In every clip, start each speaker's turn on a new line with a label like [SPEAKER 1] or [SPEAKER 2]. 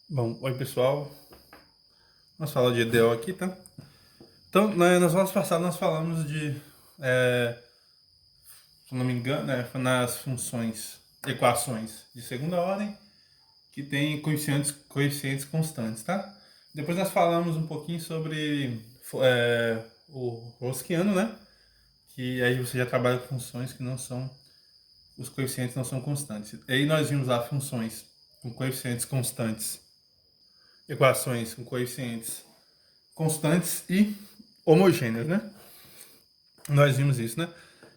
[SPEAKER 1] Bom, oi pessoal, nós falamos de EDO aqui, tá? Então, nas aulas passadas nós falamos de, se não me engano, foi nas funções, equações de segunda ordem, que tem coeficientes constantes, tá? Depois nós falamos um pouquinho sobre o Rosquiano, né? Que aí você já trabalha com funções que não são, os coeficientes não são constantes. E aí nós vimos lá funções com coeficientes constantes, equações com coeficientes constantes e homogêneas, né? Nós vimos isso, né?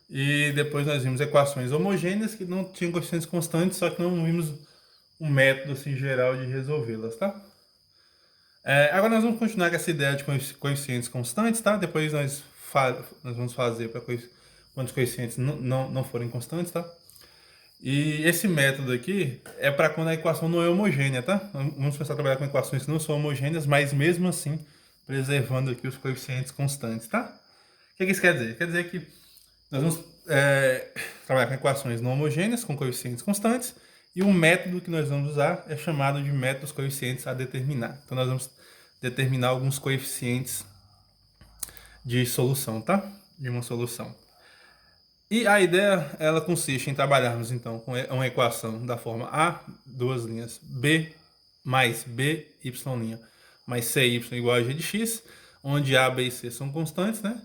[SPEAKER 1] E depois nós vimos equações homogêneas que não tinham coeficientes constantes, só que não vimos um método assim, geral de resolvê-las, tá? Agora nós vamos continuar com essa ideia de coeficientes constantes, tá? Depois nós vamos fazer para quando os coeficientes não forem constantes, tá? E esse método aqui é para quando a equação não é homogênea, tá? Vamos começar a trabalhar com equações que não são homogêneas, mas mesmo assim preservando aqui os coeficientes constantes, tá? O que isso quer dizer? Quer dizer que nós vamos trabalhar com equações não homogêneas, com coeficientes constantes, e o método que nós vamos usar é chamado de método dos coeficientes a determinar. Então nós vamos determinar alguns coeficientes de solução, tá? De uma solução. E a ideia, ela consiste em trabalharmos, então, com uma equação da forma A, duas linhas, B mais B, Y' mais CY igual a G de X, onde A, B e C são constantes, né?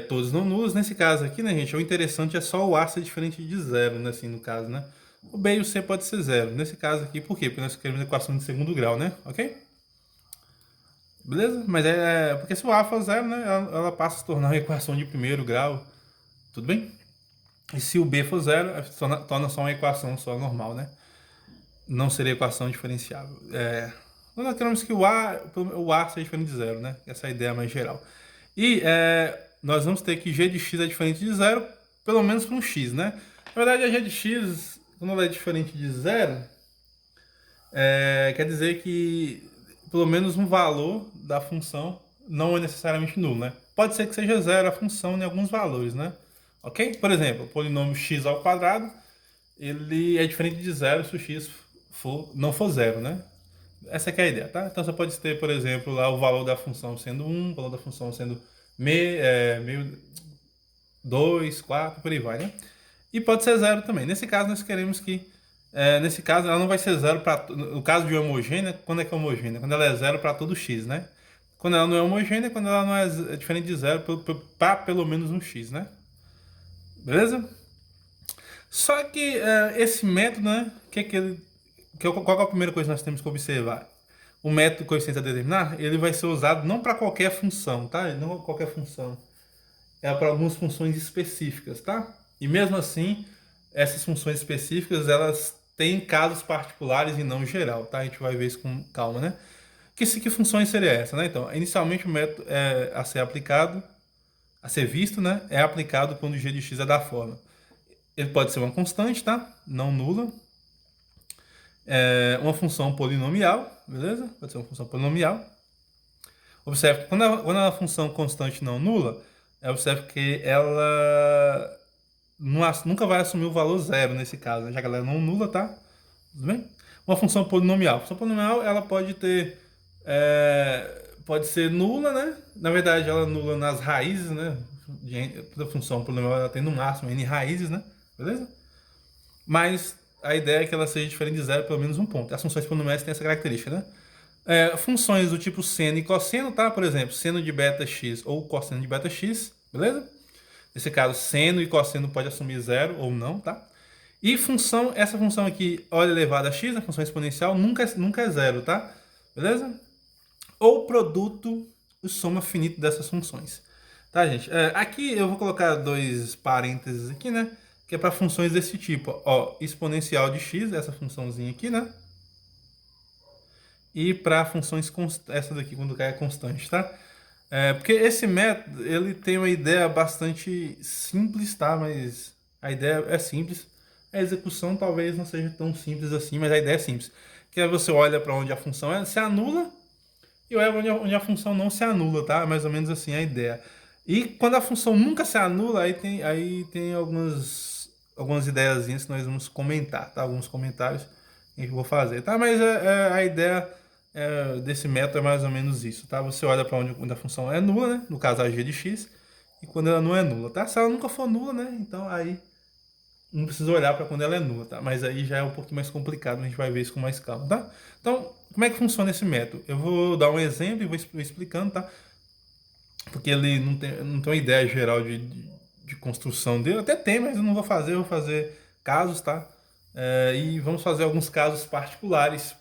[SPEAKER 1] Todos não nulos. Nesse caso aqui, né, gente, o interessante é só o A ser diferente de zero, né, assim, no caso, né? O B e o C pode ser zero. Nesse caso aqui, por quê? Porque nós queremos equação de segundo grau, né? Ok? Beleza? Mas porque se o A for zero, né, ela passa a se tornar uma equação de primeiro grau. Tudo bem? E se o B for zero, torna só uma equação só normal, né? Não seria equação diferenciável. Nós queremos que o A seja diferente de zero, né? Essa é a ideia mais geral. E nós vamos ter que G de X é diferente de zero, pelo menos para um X, né? Na verdade, a G de X, quando ela é diferente de zero, quer dizer que pelo menos um valor da função não é necessariamente nulo, né? Pode ser que seja zero a função em alguns valores, né? Ok? Por exemplo, o polinômio x ao quadrado, ele é diferente de zero se o x não for zero, né? Essa que é a ideia, tá? Então você pode ter, por exemplo, lá o valor da função sendo 1, o valor da função sendo meio 2, 4, por aí vai, né? E pode ser zero também. Nesse caso, nós queremos que nesse caso, ela não vai ser zero para. No caso de homogênea, quando é que é homogênea? Quando ela é zero para todo x, né? Quando ela não é homogênea, quando ela não é diferente de zero para pelo menos um x, né? Beleza? Só que esse método, né? Qual é a primeira coisa que nós temos que observar? O método coeficiente a determinar, ele vai ser usado não para qualquer função, tá? Não qualquer função. É para algumas funções específicas, tá? E mesmo assim, essas funções específicas, elas têm casos particulares e não geral, tá? A gente vai ver isso com calma, né? Que funções seria essa, né? Então, inicialmente o método a ser aplicado, a ser visto, né? É aplicado quando g de x é da forma. Ele pode ser uma constante, tá? Não nula. Uma função polinomial, beleza? Pode ser uma função polinomial. Observe que quando é uma função constante não nula, observe que ela nunca vai assumir o valor zero nesse caso, né? Já que ela é não nula, tá? Tudo bem? Uma função polinomial. A função polinomial, ela pode ter... pode ser nula, né? Na verdade, ela é nula nas raízes, né? Da função polinomial, ela tem no máximo n raízes, né? Beleza? Mas a ideia é que ela seja diferente de zero pelo menos um ponto. As funções polinomiais têm essa característica, né? Funções do tipo seno e cosseno, tá? Por exemplo, seno de beta x ou cosseno de beta x, beleza? Nesse caso, seno e cosseno pode assumir zero ou não, tá? E essa função aqui, O elevado a x, a função exponencial, nunca é zero, tá? Beleza? Ou produto e soma finita dessas funções. Tá, gente? Aqui eu vou colocar dois parênteses aqui, né? Que é para funções desse tipo. Ó, exponencial de x, essa funçãozinha aqui, né? E para funções essa daqui, quando é constante, tá? Porque esse método, ele tem uma ideia bastante simples, tá? Mas a ideia é simples. A execução talvez não seja tão simples assim, mas a ideia é simples. Que é você olha para onde a função se anula e olha onde a função não se anula, tá? Mais ou menos assim a ideia. E quando a função nunca se anula, aí tem algumas ideiazinhas que nós vamos comentar, tá? Alguns comentários eu vou fazer, tá? Mas a ideia desse método é mais ou menos isso, tá? Você olha para onde a função é nula, né? No caso, a g de x, e quando ela não é nula, tá? Se ela nunca for nula, né? Então aí não precisa olhar para quando ela é nula, tá? Mas aí já é um pouquinho mais complicado, a gente vai ver isso com mais calma, tá? Então, como é que funciona esse método? Eu vou dar um exemplo e vou explicando, tá? Porque ele não tem uma ideia geral de construção dele. Até tem, mas eu não vou fazer, eu vou fazer casos, tá? E vamos fazer alguns casos particulares.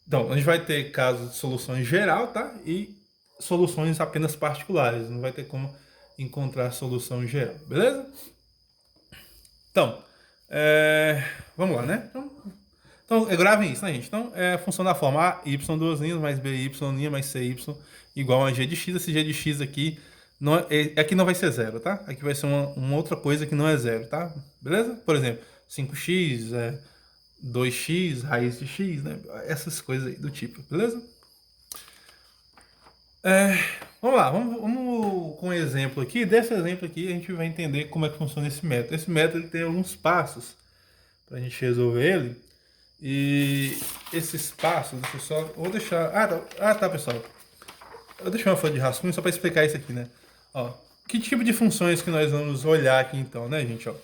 [SPEAKER 1] Então, a gente vai ter casos de solução em geral, tá? E soluções apenas particulares. Não vai ter como encontrar solução em geral, beleza? Então, vamos lá, né? Então, gravem isso, né, gente? Então, é a função da forma a, y, duas linhas, mais b, y, mais c, y, igual a g de x. Esse g de x aqui, não aqui não vai ser zero, tá? Aqui vai ser uma outra coisa que não é zero, tá? Beleza? Por exemplo, 5x, 2x, raiz de x, né? Essas coisas aí do tipo, beleza? Vamos lá, vamos com um exemplo aqui. Desse exemplo aqui, a gente vai entender como é que funciona esse método. Esse método ele tem alguns passos para a gente resolver ele. E esses passos, deixa eu só. Vou deixar. Tá, pessoal. Eu deixei uma folha de rascunho só para explicar isso aqui, né? Ó, que tipo de funções que nós vamos olhar aqui então, né, gente? Ó,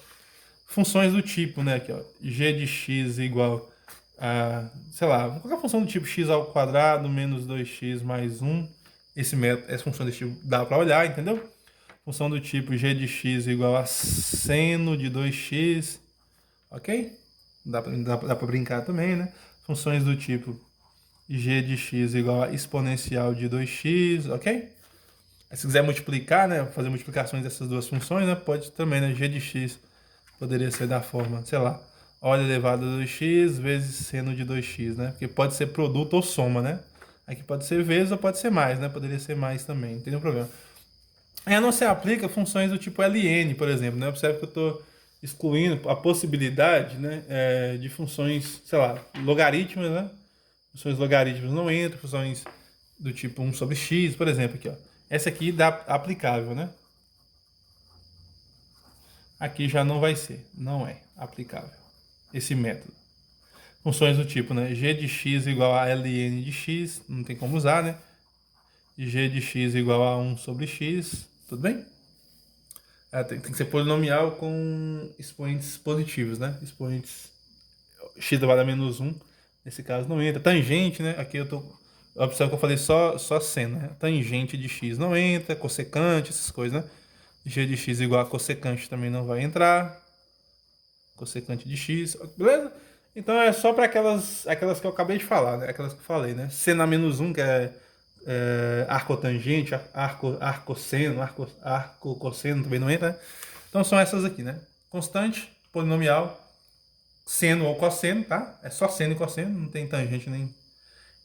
[SPEAKER 1] funções do tipo, né? Aqui, ó, g de x igual a, sei lá, qualquer função do tipo x ao quadrado menos 2x mais 1. Esse método, essa função desse tipo dá para olhar, entendeu? Função do tipo g de x igual a seno de 2x, ok? Dá pra brincar também, né? Funções do tipo g de x igual a exponencial de 2x, ok? Aí, se quiser multiplicar, né? Fazer multiplicações dessas duas funções, né? Pode também, né? G de x poderia ser da forma, sei lá, O elevado a 2x vezes seno de 2x, né? Porque pode ser produto ou soma, né? Aqui pode ser vezes ou pode ser mais, né? Poderia ser mais também, não tem nenhum problema. Aí não se aplica funções do tipo ln, por exemplo, né? Observe que eu estou excluindo a possibilidade, né, de funções, sei lá, logaritmas, né? Funções logarítmicas não entram, funções do tipo 1 sobre x, por exemplo, aqui, ó. Essa aqui dá aplicável, né? Aqui já não vai ser, não é aplicável esse método. Funções do tipo, né, g de x igual a ln de x, não tem como usar, né? G de x igual a 1 sobre x, tudo bem? Tem que ser polinomial com expoentes positivos, né? Expoentes x elevado a menos 1, nesse caso não entra. Tangente, né? Aqui eu tô. Observa que eu falei só seno, né? Tangente de x não entra, cossecante, essas coisas, né? G de x igual a cossecante também não vai entrar. Cossecante de x, beleza? Então é só para aquelas que eu acabei de falar, né? Aquelas que eu falei, né? Seno a menos 1, que arcotangente, arcosseno, arcocosseno também não entra, né? Então são essas aqui, né? Constante, polinomial, seno ou cosseno, tá? É só seno e cosseno, não tem tangente nem.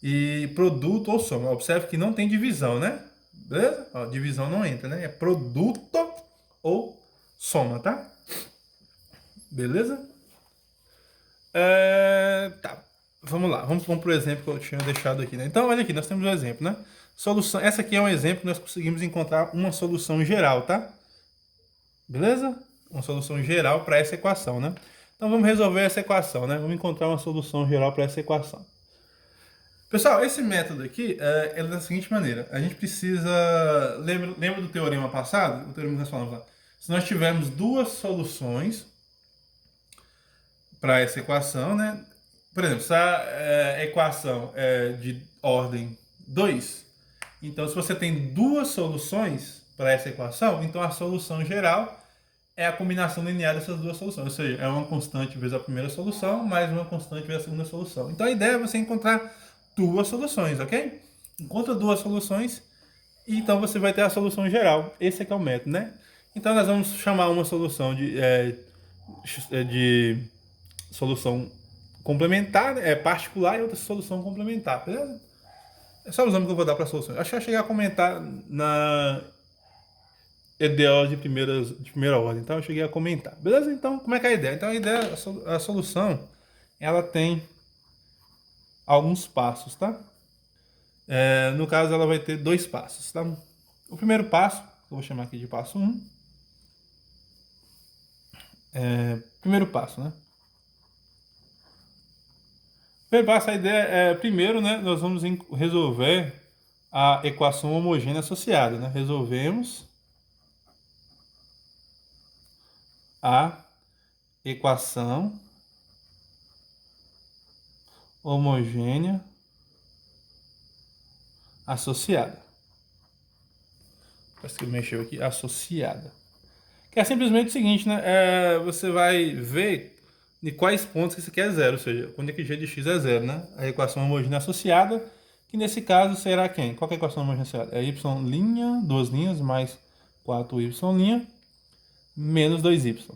[SPEAKER 1] E produto ou soma. Observe que não tem divisão, né? Beleza? Ó, divisão não entra, né? É produto ou soma, tá? Beleza? Tá. Vamos lá. Vamos para o exemplo que eu tinha deixado aqui, né? Então, olha aqui, nós temos um exemplo, né? Solução. Essa aqui é um exemplo que nós conseguimos encontrar uma solução geral, tá? Beleza? Uma solução geral para essa equação, né? Então vamos resolver essa equação, né? Vamos encontrar uma solução geral para essa equação. Pessoal, esse método aqui é da seguinte maneira. A gente precisa... Lembra do teorema passado? O teorema que nós falamos lá. Se nós tivermos duas soluções para essa equação, né? Por exemplo, se a equação é de ordem 2, então se você tem duas soluções para essa equação, então a solução geral é a combinação linear dessas duas soluções. Ou seja, é uma constante vezes a primeira solução, mais uma constante vezes a segunda solução. Então a ideia é você encontrar duas soluções, ok? Encontra duas soluções e então você vai ter a solução geral. Esse aqui é o método, né? Então nós vamos chamar uma solução de solução complementar, né? Particular, e outra solução complementar, beleza? É só o nome que eu vou dar para a solução. Acho que eu cheguei a comentar na EDO de primeira ordem, então eu cheguei a comentar. Beleza? Então, como é que é a ideia? Então, a ideia, a solução, ela tem alguns passos, tá? No caso, ela vai ter dois passos, tá? O primeiro passo, eu vou chamar aqui de passo 1. Primeiro passo, né? Essa ideia primeiro, né, nós vamos resolver a equação homogênea associada, né? Resolvemos a equação homogênea associada. Parece que mexeu aqui, associada. Que é simplesmente o seguinte, né? Você vai ver de quais pontos que isso aqui é zero, ou seja, quando é que g de x é zero, né? A equação homogênea associada, que nesse caso será quem? Qual que é a equação homogênea associada? É y', duas linhas, mais 4y', menos 2y.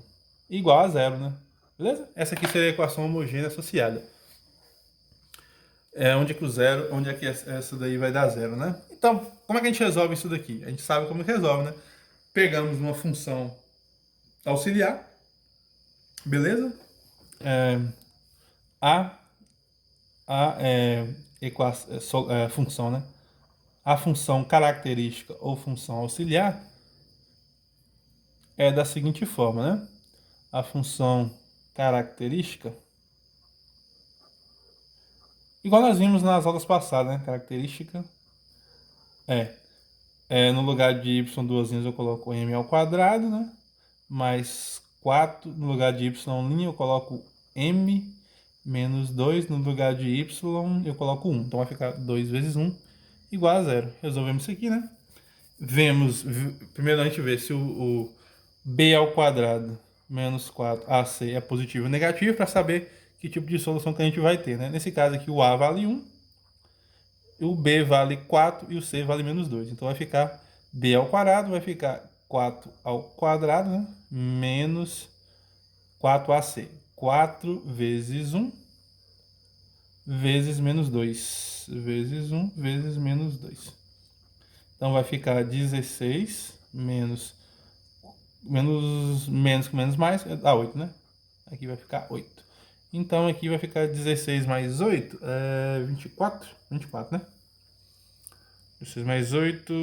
[SPEAKER 1] Igual a zero, né? Beleza? Essa aqui seria a equação homogênea associada. Onde é que o zero, onde é que essa daí vai dar zero, né? Então, como é que a gente resolve isso daqui? A gente sabe como resolve, né? Pegamos uma função auxiliar, beleza? A função, né? A função característica ou função auxiliar é da seguinte forma, né? A função característica, igual nós vimos nas aulas passadas, né? Característica no lugar de y duas linhas eu coloco m ao quadrado, né? Mais 4, no lugar de y' eu coloco m menos 2, no lugar de y eu coloco 1. Então vai ficar 2 vezes 1 igual a 0. Resolvemos isso aqui, né? Primeiro a gente vê se o b ao quadrado menos 4ac é positivo ou negativo, para saber que tipo de solução que a gente vai ter, né? Nesse caso aqui o a vale 1, o b vale 4 e o c vale menos 2. Então vai ficar b ao quadrado, vai ficar 4 ao quadrado, né? Menos 4ac. 4 vezes 1 vezes menos 2. Vezes 1 vezes menos 2. Então vai ficar 16 menos mais, dá 8, né? Aqui vai ficar 8. Então aqui vai ficar 16 mais 8, 24. 24, né? 16 mais 8,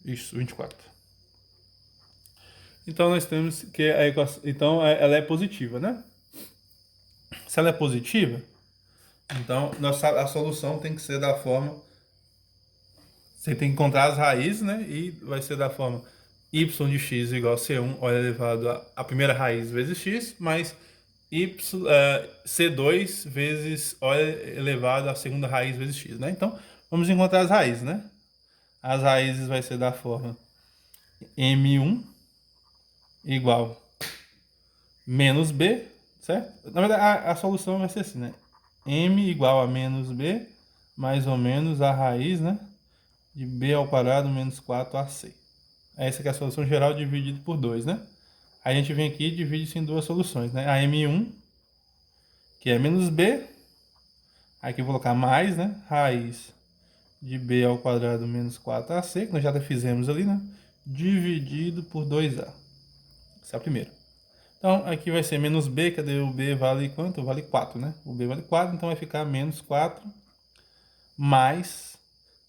[SPEAKER 1] isso, 24. Então nós temos que a equação, então ela é positiva, né? Se ela é positiva, então a solução tem que ser da forma, você tem que encontrar as raízes, né? E vai ser da forma y de x igual a c1, olha elevado a primeira raiz vezes x, mais c2 vezes olha elevado a segunda raiz vezes x, né? Então, vamos encontrar as raízes, né? As raízes vai ser da forma m1 igual menos b, certo? Na verdade, a solução vai ser assim, né? M igual a menos b, mais ou menos a raiz, né? De b ao quadrado menos 4ac. Essa aqui é a solução geral dividida por 2, né? Aí a gente vem aqui e divide isso em duas soluções, né? A m1, que é menos b, aqui eu vou colocar mais, né? Raiz de b ao quadrado menos 4ac, que nós já fizemos ali, né? Dividido por 2a. Essa é a primeira. Então, aqui vai ser menos b, cadê o b vale quanto? Vale 4, né? O b vale 4, então vai ficar menos 4 mais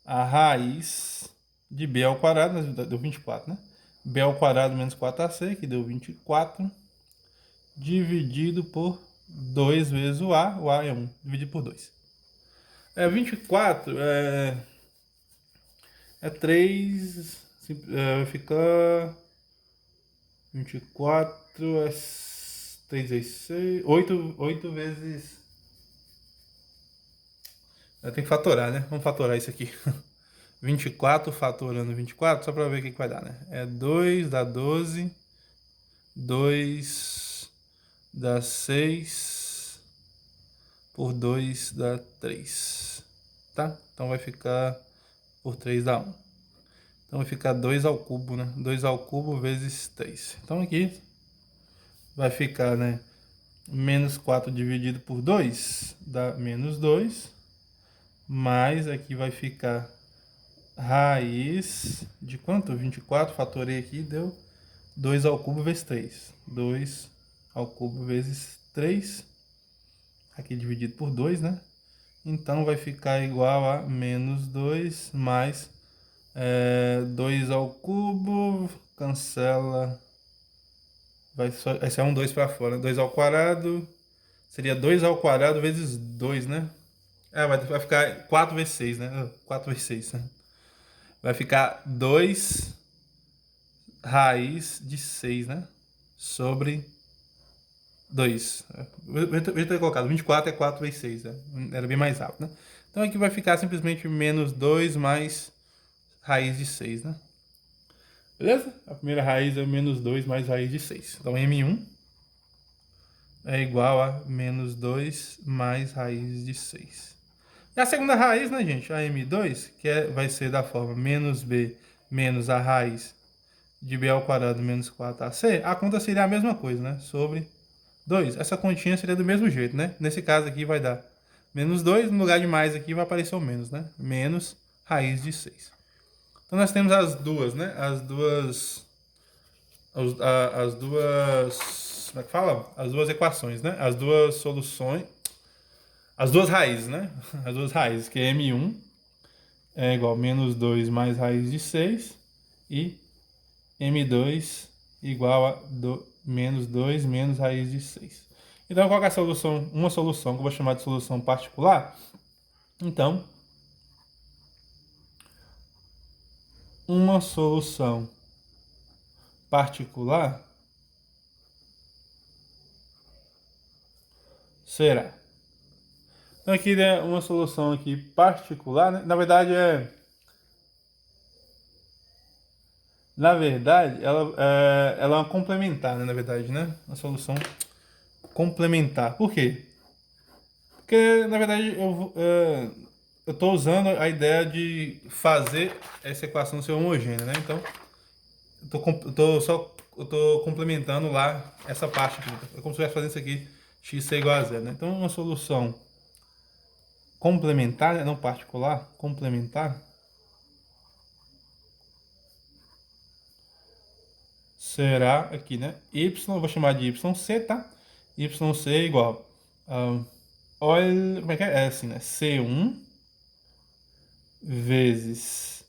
[SPEAKER 1] a raiz de b ao quadrado, deu 24, né? b ao quadrado menos 4ac, que deu 24, dividido por 2 vezes o a é 1, dividido por 2. 24 é 3, vai ficar 24 é 3 vezes 6, 8 vezes... Tem que fatorar, né? Vamos fatorar isso aqui. 24 fatorando 24, só para ver o que vai dar, né? 2 dá 12, 2 dá 6, por 2 dá 3, tá? Então vai ficar por 3 dá 1. Então vai ficar 2 ao cubo, né? 2 ao cubo vezes 3. Então aqui vai ficar, né? Menos 4 dividido por 2 dá menos 2. Mais aqui vai ficar raiz de quanto? 24, fatorei aqui, deu 2 ao cubo vezes 3. 2 ao cubo vezes 3. Aqui dividido por 2, né? Então vai ficar igual a menos 2 mais 2 ao cubo, cancela, vai só, esse é um 2 para fora, 2 ao quadrado, Seria 2 ao quadrado vezes 2, né? Vai ficar 4 vezes 6, né? 4 vezes 6, né? Vai ficar 2 raiz de 6, né? Sobre 2. Eu ter colocado 24 é 4 vezes 6, né? Era bem mais rápido, né? Então aqui vai ficar simplesmente menos 2 mais raiz de 6, né? Beleza? A primeira raiz é menos 2 mais raiz de 6. Então M1 é igual a menos 2 mais raiz de 6. E a segunda raiz, né, gente? A M2, vai ser da forma menos B menos a raiz de B ao quadrado menos 4AC. A conta seria a mesma coisa, né? Sobre 2. Essa continha seria do mesmo jeito, né? Nesse caso aqui vai dar menos 2, no lugar de mais aqui vai aparecer o menos, né? Menos raiz de 6. Então nós temos as duas, né? As duas, como é que fala? As duas equações, né? As duas soluções, as duas raízes, né? As duas raízes, que é M1 é igual a menos 2 mais raiz de 6 e M2 igual a menos 2 menos raiz de 6. Então, qual é a solução? Uma solução que eu vou chamar de solução particular. Então, uma solução particular será. Então, aqui é uma solução aqui particular, né? Na verdade, ela é uma complementar, né? Na verdade, né? Uma solução complementar. Por quê? Porque, na verdade, eu estou usando a ideia de fazer essa equação ser homogênea, né? Então, eu tô complementando lá essa parte aqui. É como se eu estivesse fazendo isso aqui, x ser igual a zero, né? Então, uma solução complementar, né? Não particular, complementar, será aqui, né? Y, eu vou chamar de YC, tá? YC é igual a, olha, como é que é? É assim, né? C1 vezes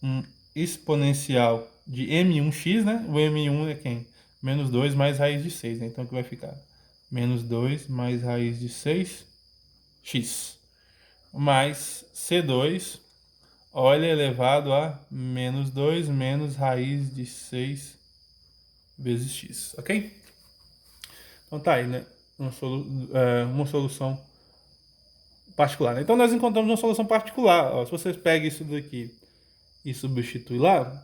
[SPEAKER 1] um exponencial de M1x, né? O M1 é quem? Menos 2 mais raiz de 6, né? Então aqui vai ficar menos 2 mais raiz de 6x mais C2, olha elevado a menos 2 menos raiz de 6 vezes x, ok? Então tá aí, né? Uma solução particular, né? Então nós encontramos uma solução particular. Ó, se vocês pegam isso daqui e substitui lá,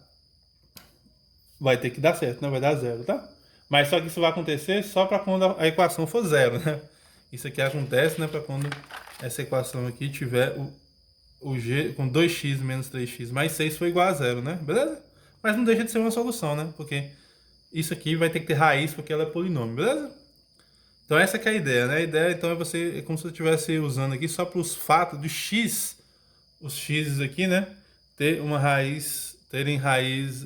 [SPEAKER 1] vai ter que dar certo, né? Vai dar zero, tá? Mas só que isso vai acontecer só para quando a equação for zero, né? Isso aqui acontece, né? Para quando essa equação aqui tiver o g com 2x menos 3x mais 6 for igual a zero, né? Beleza? Mas não deixa de ser uma solução, né? Porque isso aqui vai ter que ter raiz porque ela é polinômio, beleza? Então essa que é a ideia, né? A ideia então é como se eu estivesse usando aqui só para os fatos de x, os x's aqui, né? Terem raiz,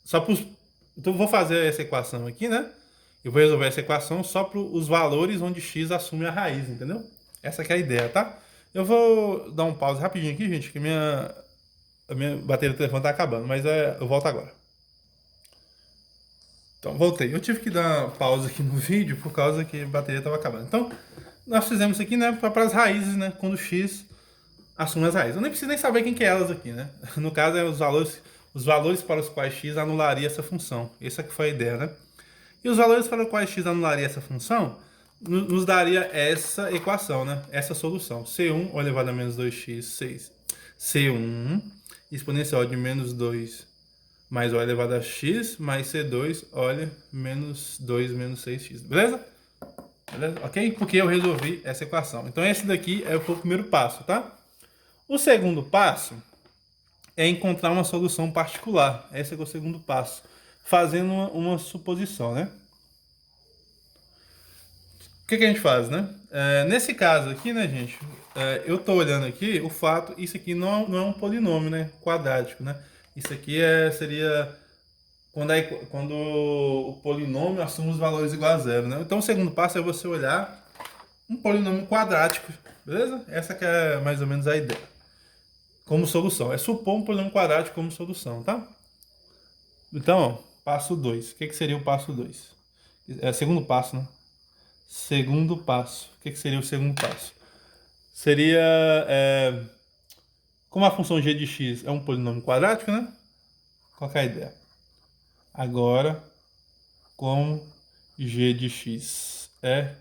[SPEAKER 1] só para os. Então eu vou fazer essa equação aqui, né? Eu vou resolver essa equação só para os valores onde x assume a raiz, entendeu? Essa que é a ideia, tá? Eu vou dar um pause rapidinho aqui, gente, que a minha bateria do telefone tá acabando, mas eu volto agora. Então, voltei. Eu tive que dar pausa aqui no vídeo por causa que a bateria estava acabando. Então, nós fizemos isso aqui, né, para as raízes, né, quando o x assume as raízes. Eu nem preciso nem saber quem que é elas aqui, né? No caso, é os valores para os quais x anularia essa função. Essa que foi a ideia, né? E os valores para os quais x anularia essa função nos daria essa equação, né? Essa solução. C1 elevado a menos 2x, 6. C1 exponencial de menos 2 mais o elevado a x, mais C2, olha, menos 2 menos 6x. Beleza? Beleza? Ok? Porque eu resolvi essa equação. Então esse daqui foi o primeiro passo, tá? O segundo passo é encontrar uma solução particular. Esse é o segundo passo. Fazendo uma suposição, né? O que a gente faz, né? Nesse caso aqui, né, gente? Eu tô olhando aqui, isso aqui não é um polinômio, né? Quadrático, né? Isso aqui seria quando o polinômio assume os valores igual a zero, né? Então o segundo passo é você olhar um polinômio quadrático, beleza? Essa que é mais ou menos a ideia. Como solução. É supor um polinômio quadrático como solução, tá? Então, ó, passo 2. O que seria o passo 2? Segundo passo, né? segundo passo. O que seria o segundo passo? Seria, como a função g de x é um polinômio quadrático, né? Qual que é a ideia? Agora, como g de x é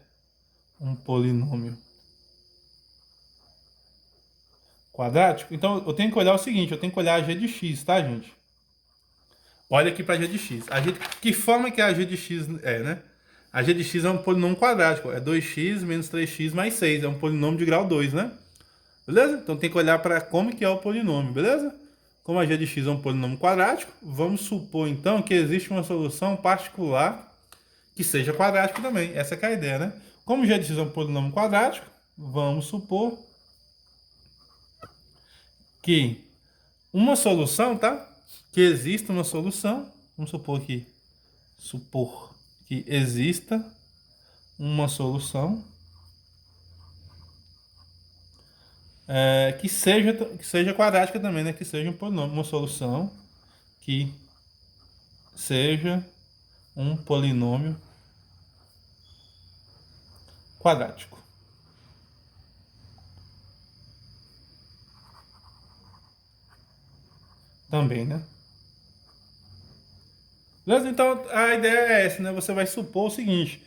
[SPEAKER 1] um polinômio quadrático, então eu tenho que olhar o seguinte, eu tenho que olhar a g de x, tá, gente? Olha aqui para g de x. Que forma que a g de x é, né? A g de x é um polinômio quadrático, é 2x menos 3x mais 6, é um polinômio de grau 2, né? Beleza? Então tem que olhar para como que é o polinômio, beleza? Como a g de x é um polinômio quadrático, vamos supor então que existe uma solução particular que seja quadrático também. Essa que é a ideia, né? Como g de x é um polinômio quadrático, vamos supor que uma solução, tá? Que exista uma solução. Vamos supor que exista uma solução que seja quadrática também, né? Que seja um polinômio, uma solução que seja um polinômio quadrático. Também, né? Beleza? Então a ideia é essa, né? Você vai supor o seguinte: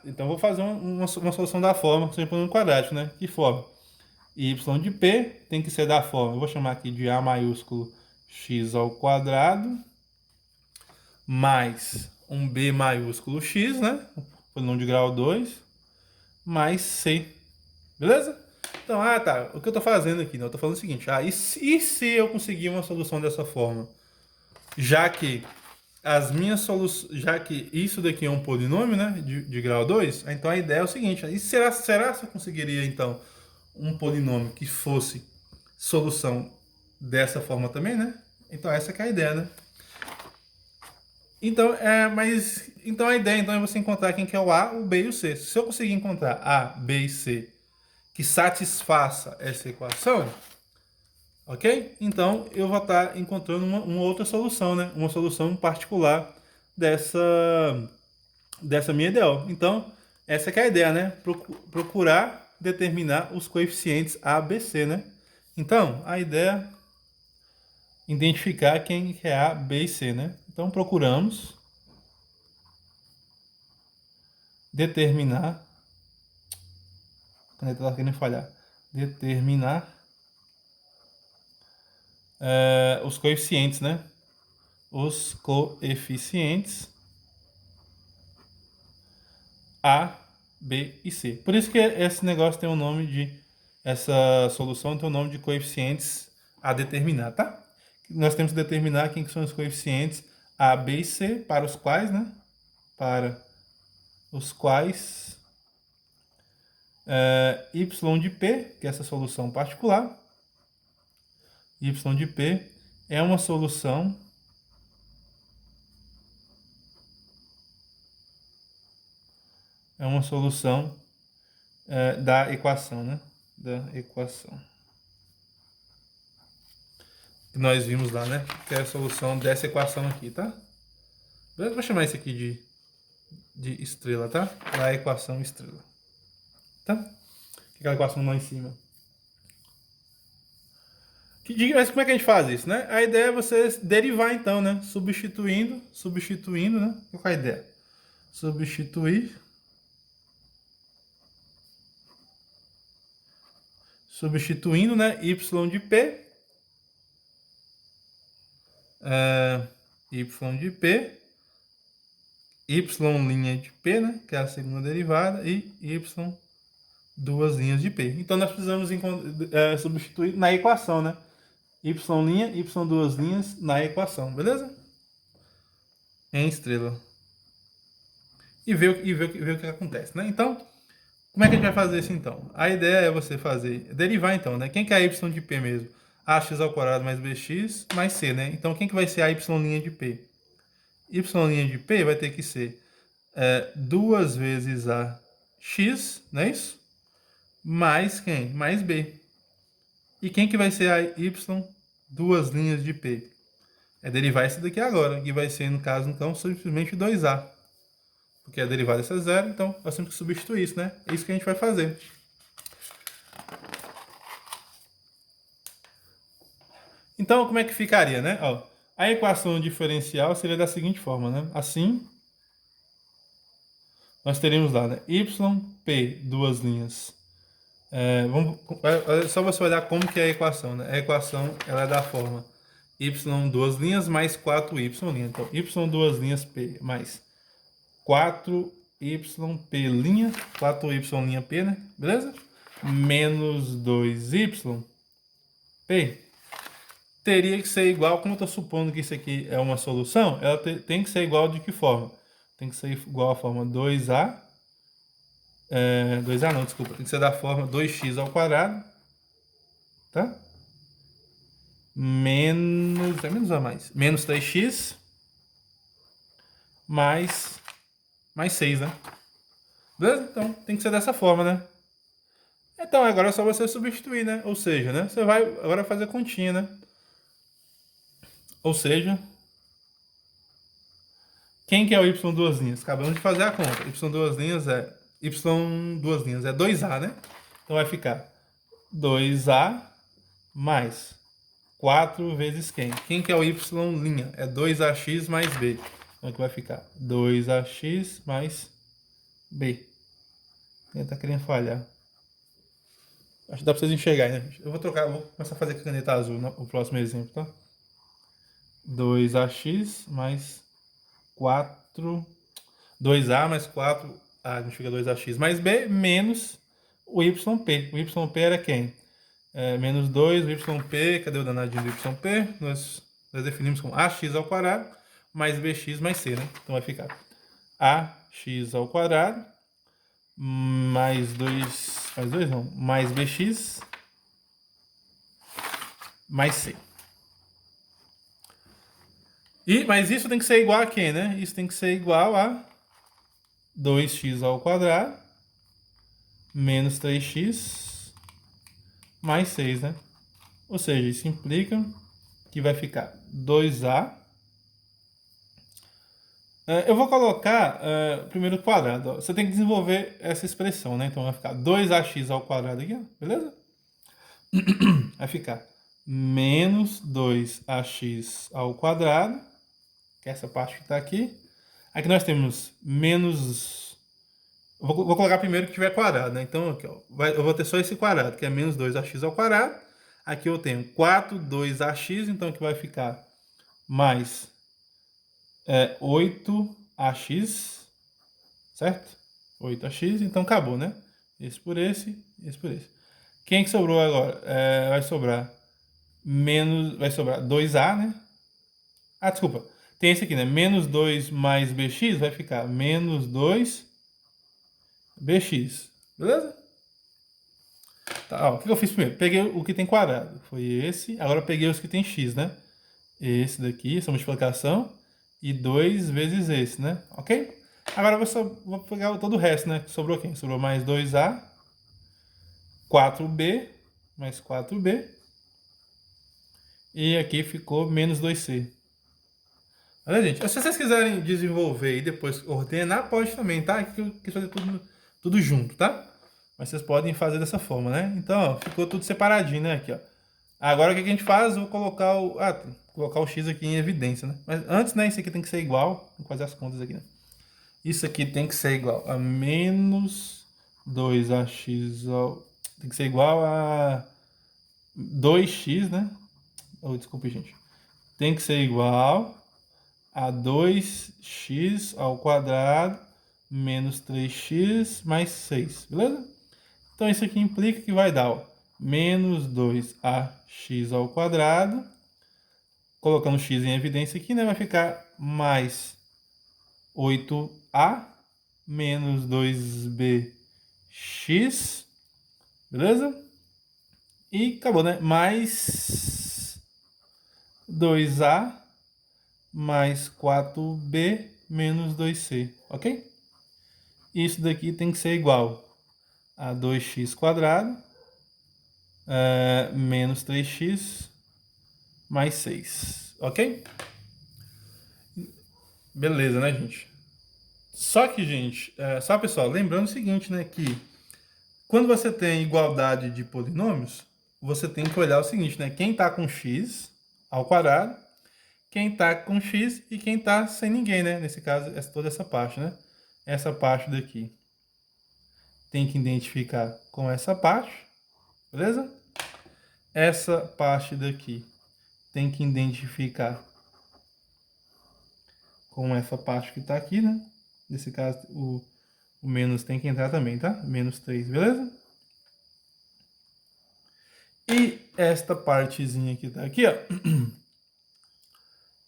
[SPEAKER 1] então vou fazer uma solução da forma que seja um polinômio quadrático, né? Que forma? Y de P tem que ser da forma, eu vou chamar aqui de A maiúsculo x ao quadrado mais um B maiúsculo x, né? Polinômio de grau 2, mais C. Beleza? Então, tá. O que eu estou fazendo aqui? Né? Eu estou falando o seguinte: e se eu conseguir uma solução dessa forma? Já que as minhas soluções, já que isso daqui é um polinômio, né? De grau 2, então a ideia é o seguinte: e será que eu conseguiria, então, um polinômio que fosse solução dessa forma também, né? Então essa que é a ideia, né? Então, então a ideia então é você encontrar quem que é o A, o B e o C. Se eu conseguir encontrar A, B e C que satisfaça essa equação, ok? Então eu vou estar encontrando uma outra solução, né? Uma solução particular dessa minha ideal. Então, essa que é a ideia, né? Procurar determinar os coeficientes A, B, C, né? Então, a ideia é identificar quem é A, B e C, né? Então, procuramos determinar, a caneta está querendo falhar, determinar os coeficientes, né? Os coeficientes A, B e C. Por isso que esse negócio tem o nome essa solução tem o nome de coeficientes a determinar, tá? Nós temos que determinar quem que são os coeficientes A, B e C, para os quais, né? Para os quais y de P, que é essa solução particular, y de P é uma solução da equação, né? Da equação que nós vimos lá, né? Que é a solução dessa equação aqui, tá? Vou chamar isso aqui de estrela, tá? A equação estrela, tá? Aquela equação lá em cima. Mas como é que a gente faz isso, né? A ideia é você derivar então, né? Substituindo, né? Qual é a ideia? Substituindo, né? Y de P, Y de P, Y' de P, né? Que é a segunda derivada, e Y duas linhas de P. Então nós precisamos substituir na equação, né? Y', Y duas linhas na equação, beleza? Em estrela. E ver o que acontece, né? Então, como é que a gente vai fazer isso então? A ideia é você derivar então, né? Quem que é a Y de P mesmo? AX ao quadrado mais BX mais C, né? Então, quem que vai ser a Y' de P? Y' de P vai ter que ser duas vezes a X, não é isso? Mais quem? Mais B. E quem que vai ser a Y duas linhas de P? É derivar isso daqui agora, que vai ser, no caso, então, simplesmente 2A. porque a derivada é zero, então nós temos que substituir isso, né? É isso que a gente vai fazer. Então, como é que ficaria, né? Ó, a equação diferencial seria da seguinte forma, né? Assim, nós teríamos lá, né? YP, duas linhas. É só você olhar como que é a equação, né? A equação, ela é da forma y duas linhas mais 4y linha. Então, y duas linhas p mais 4yp linha, 4y linha p, né? Beleza? Menos 2yp teria que ser igual, como eu estou supondo que isso aqui é uma solução, ela tem que ser igual de que forma? Tem que ser igual à forma 2a, 2a não, desculpa, tem que ser da forma 2x ao quadrado, tá? Menos ou mais? Menos 3x mais 6, né? Beleza? Então, tem que ser dessa forma, né? Então, agora é só você substituir, né? Ou seja, né? Você vai agora fazer continha, né? Ou seja, quem que é o y duas linhas? Acabamos de fazer a conta. Y duas linhas é 2a, né? Então vai ficar 2a mais 4 vezes quem? Quem que é o y'? É 2ax mais b. Então aqui vai ficar 2ax mais b. Quem tá querendo falhar? Acho que dá pra vocês enxergarem, né? Eu vou começar a fazer com a caneta azul no próximo exemplo, tá? 2ax mais 4. 2a mais 4. A gente fica 2ax mais b menos o yp. O yp era quem? Menos 2, o yp, cadê o danadinho do yp? Nós definimos como ax ao quadrado mais bx mais c, né? Então vai ficar ax ao quadrado mais 2, mais bx mais c. Mas isso tem que ser igual a quem, né? Isso tem que ser igual a 2x ao quadrado menos 3x mais 6, né? Ou seja, isso implica que vai ficar 2a. Eu vou colocar primeiro o quadrado. Ó. Você tem que desenvolver essa expressão, né? Então vai ficar 2ax ao quadrado aqui, ó, beleza? Vai ficar menos 2ax ao quadrado, que é essa parte que está aqui. Aqui nós temos menos... Vou colocar primeiro que tiver quadrado, né? Então aqui, ó, eu vou ter só esse quadrado, que é menos 2ax ao quadrado. Aqui eu tenho 4, 2ax, então aqui vai ficar mais 8ax, certo? 8ax, então acabou, né? Esse por esse, esse por esse. Quem que sobrou agora? Vai sobrar 2a, né? Ah, desculpa. Tem esse aqui, né? Menos 2 mais bx vai ficar menos 2bx. Beleza? Tá, ó, o que eu fiz primeiro? Peguei o que tem quadrado. Foi esse. Agora eu peguei os que tem x, né? Esse daqui, essa multiplicação. E 2 vezes esse, né? Ok? Agora vou pegar todo o resto, né? Sobrou quem? Sobrou mais 2a, 4b, mais 4b. E aqui ficou menos 2c. Olha, gente, se vocês quiserem desenvolver e depois ordenar, pode também, tá? Aqui eu quis fazer tudo junto, tá? Mas vocês podem fazer dessa forma, né? Então, ó, ficou tudo separadinho, né? Aqui, ó. Agora o que a gente faz? Eu vou colocar o x aqui em evidência, né? Mas antes, né? Isso aqui tem que ser igual. Vou fazer as contas aqui, né? Isso aqui tem que ser igual a menos 2ax tem que ser igual a 2x, né? Desculpe, gente. Tem que ser igual a 2x ao quadrado menos 3x mais 6, beleza? Então isso aqui implica que vai dar, ó, menos 2ax ao quadrado, colocando x em evidência aqui, né, vai ficar mais 8a menos 2bx, beleza? E acabou, né? Mais 2a mais 4b menos 2c, ok? Isso daqui tem que ser igual a 2x quadrado menos 3x mais 6, ok? Beleza, né, gente? Só que, gente, só pessoal, lembrando o seguinte, né, que quando você tem igualdade de polinômios, você tem que olhar o seguinte, né, quem está com x ao quadrado, quem está com x e quem está sem ninguém, né, nesse caso, toda essa parte, né, essa parte daqui. Tem que identificar com essa parte, beleza? Essa parte daqui tem que identificar com essa parte que está aqui, né? Nesse caso, o menos tem que entrar também, tá? Menos 3, beleza? E esta partezinha que tá aqui, ó,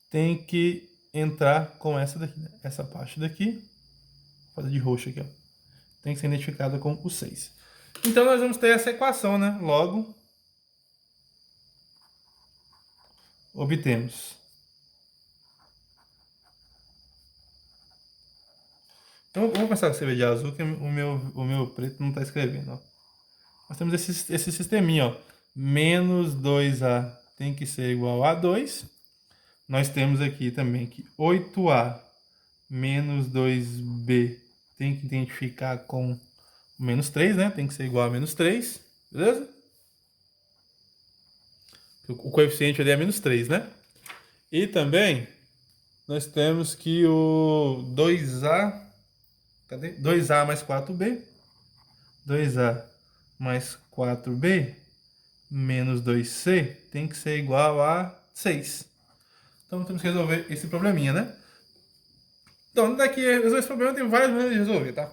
[SPEAKER 1] tem que entrar com essa daqui, né? Essa parte daqui, vou fazer de roxo aqui, ó, tem que ser identificada com o 6. Então, nós vamos ter essa equação, né? Logo, obtemos. Então, eu vou começar a escrever de azul, que o meu preto não está escrevendo, ó. Nós temos esse sisteminha, ó. Menos 2A tem que ser igual a 2. Nós temos aqui também que 8A menos 2B tem que identificar com menos 3, né? Tem que ser igual a menos 3, beleza? O coeficiente ali é menos 3, né? E também nós temos que o 2A, cadê? 2A mais 4B, 2A mais 4B menos 2C tem que ser igual a 6. Então temos que resolver esse probleminha, né? Então, daqui resolver esse problema tem várias maneiras de resolver, tá?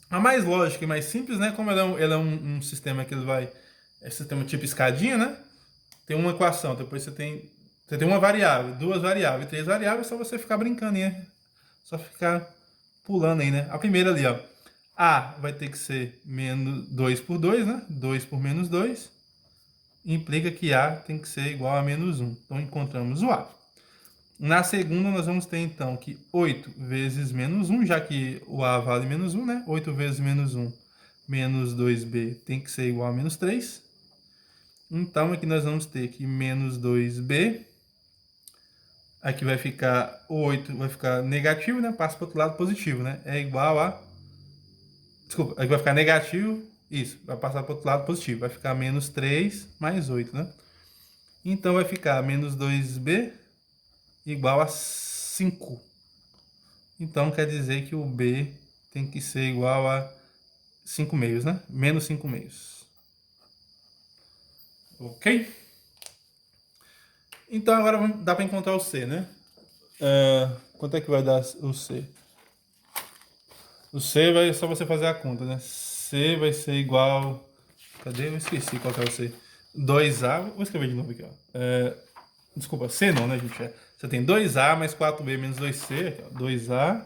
[SPEAKER 1] A mais lógica e mais simples, né? Como ele é um sistema que ele vai. É sistema tipo escadinha, né? Tem uma equação, depois você tem uma variável, duas variáveis, três variáveis, é só você ficar brincando, né? Só ficar pulando aí, né? A primeira ali, ó. A vai ter que ser menos 2 por 2, né? 2 por menos 2 implica que A tem que ser igual a menos 1. Então, encontramos o A. Na segunda, nós vamos ter, então, que 8 vezes menos 1, já que o A vale menos 1, né? 8 vezes menos 1 menos 2B tem que ser igual a menos 3. Então, aqui nós vamos ter que menos 2B. Aqui vai ficar 8, vai ficar negativo, né? Passa para o outro lado positivo, né? É igual a... Desculpa, aqui vai ficar negativo. Isso, vai passar para o outro lado positivo. Vai ficar menos 3 mais 8, né? Então, vai ficar menos 2B igual a 5. Então, quer dizer que o B tem que ser igual a 5 meios, né? Menos 5 meios. Ok? Então, agora dá para encontrar o C, né? Quanto é que vai dar o C? O C vai só você fazer a conta, né? C vai ser igual... Cadê? Eu esqueci qual que é o C. 2A... Vou escrever de novo aqui, ó. Desculpa, C não, né, gente? Você tem 2A mais 4B menos 2C. Aqui, ó. 2A